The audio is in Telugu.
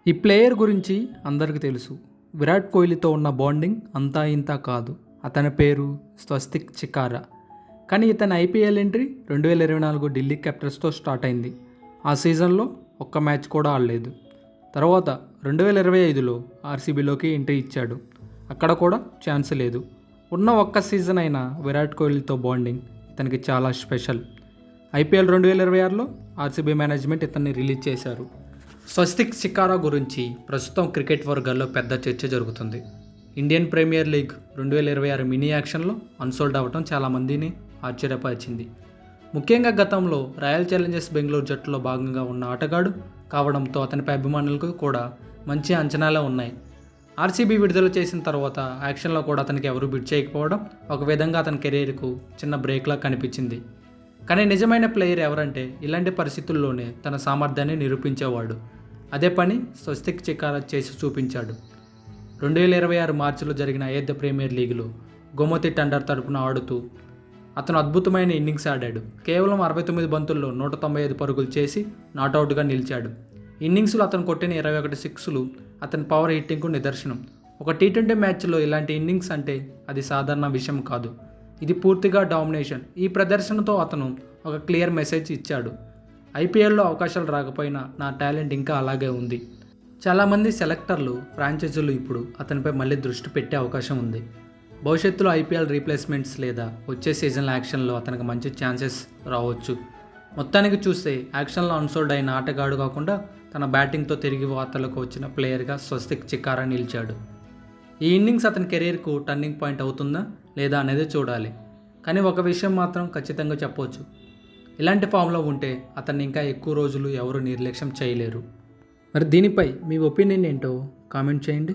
ఈ ప్లేయర్ గురించి అందరికీ తెలుసు. విరాట్ కోహ్లీతో ఉన్న బాండింగ్ అంతా ఇంతా కాదు. అతని పేరు స్వస్తిక్ చికారా. కానీ ఇతని ఐపీఎల్ ఎంట్రీ 2024 ఢిల్లీ క్యాపిటల్స్తో స్టార్ట్ అయింది. ఆ సీజన్లో ఒక్క మ్యాచ్ కూడా ఆడలేదు. తర్వాత 2025లో ఆర్సీబీలోకి ఎంట్రీ ఇచ్చాడు. అక్కడ కూడా ఛాన్స్ లేదు. ఉన్న ఒక్క సీజన్ అయినా విరాట్ కోహ్లీతో బాండింగ్ ఇతనికి చాలా స్పెషల్. ఐపీఎల్ 2026లో ఆర్సీబీ మేనేజ్మెంట్ ఇతన్ని రిలీజ్ చేశారు. స్వస్తిక్ చికారా గురించి ప్రస్తుతం క్రికెట్ వర్గాల్లో పెద్ద చర్చ జరుగుతుంది. ఇండియన్ ప్రీమియర్ లీగ్ 2026 మినీ యాక్షన్లో అన్సోల్డ్ అవ్వడం చాలామందిని ఆశ్చర్యపరిచింది. ముఖ్యంగా గతంలో రాయల్ ఛాలెంజర్స్ బెంగళూరు జట్టులో భాగంగా ఉన్న ఆటగాడు కావడంతో అతనిపై అభిమానులకు కూడా మంచి అంచనాలే ఉన్నాయి. ఆర్సీబీ విడుదల చేసిన తర్వాత యాక్షన్లో కూడా అతనికి ఎవరూ బిడ్ చేయకపోవడం ఒక విధంగా అతని కెరీర్కు చిన్న బ్రేక్లా కనిపించింది. కానీ నిజమైన ప్లేయర్ ఎవరంటే ఇలాంటి పరిస్థితుల్లోనే తన సామర్థ్యాన్ని నిరూపించేవాడు. అదే పని స్వస్తిక్ చికారా చేసి చూపించాడు. 2026 మార్చిలో జరిగిన అయోధ్య ప్రీమియర్ లీగ్లో గోమతి టండర్ తరపున ఆడుతూ అతను అద్భుతమైన ఇన్నింగ్స్ ఆడాడు. కేవలం 69 బంతుల్లో 195 పరుగులు చేసి నాట్అవుట్గా నిలిచాడు. ఇన్నింగ్స్లో అతను కొట్టిన 21 సిక్స్లు అతని పవర్ హిట్టింగ్కు నిదర్శనం. ఒక టీ20 మ్యాచ్లో ఇలాంటి ఇన్నింగ్స్ అంటే అది సాధారణ విషయం కాదు. ఇది పూర్తిగా డామినేషన్. ఈ ప్రదర్శనతో అతను ఒక క్లియర్ మెసేజ్ ఇచ్చాడు. ఐపీఎల్లో అవకాశాలు రాకపోయినా నా టాలెంట్ ఇంకా అలాగే ఉంది. చాలామంది సెలెక్టర్లు, ఫ్రాంచైజీలు ఇప్పుడు అతనిపై మళ్ళీ దృష్టి పెట్టే అవకాశం ఉంది. భవిష్యత్తులో ఐపీఎల్ రీప్లేస్మెంట్స్ లేదా వచ్చే సీజన్ల యాక్షన్లో అతనికి మంచి ఛాన్సెస్ రావచ్చు. మొత్తానికి చూస్తే యాక్షన్లో అన్సోల్డ్ అయిన ఆటగాడు కాకుండా తన బ్యాటింగ్తో తిరిగి వార్తలకు వచ్చిన ప్లేయర్గా స్వస్తిక్ చికారా నిలిచాడు. ఈ ఇన్నింగ్స్ అతని కెరీర్కు టర్నింగ్ పాయింట్ అవుతుందా లేదా అనేది చూడాలి. కానీ ఒక విషయం మాత్రం ఖచ్చితంగా చెప్పవచ్చు, ఇలాంటి ఫామ్లో ఉంటే అతన్ని ఇంకా ఎక్కువ రోజులు ఎవరు నిర్లక్ష్యం చేయలేరు. మరి దీనిపై మీ ఒపీనియన్ ఏంటో కామెంట్ చేయండి.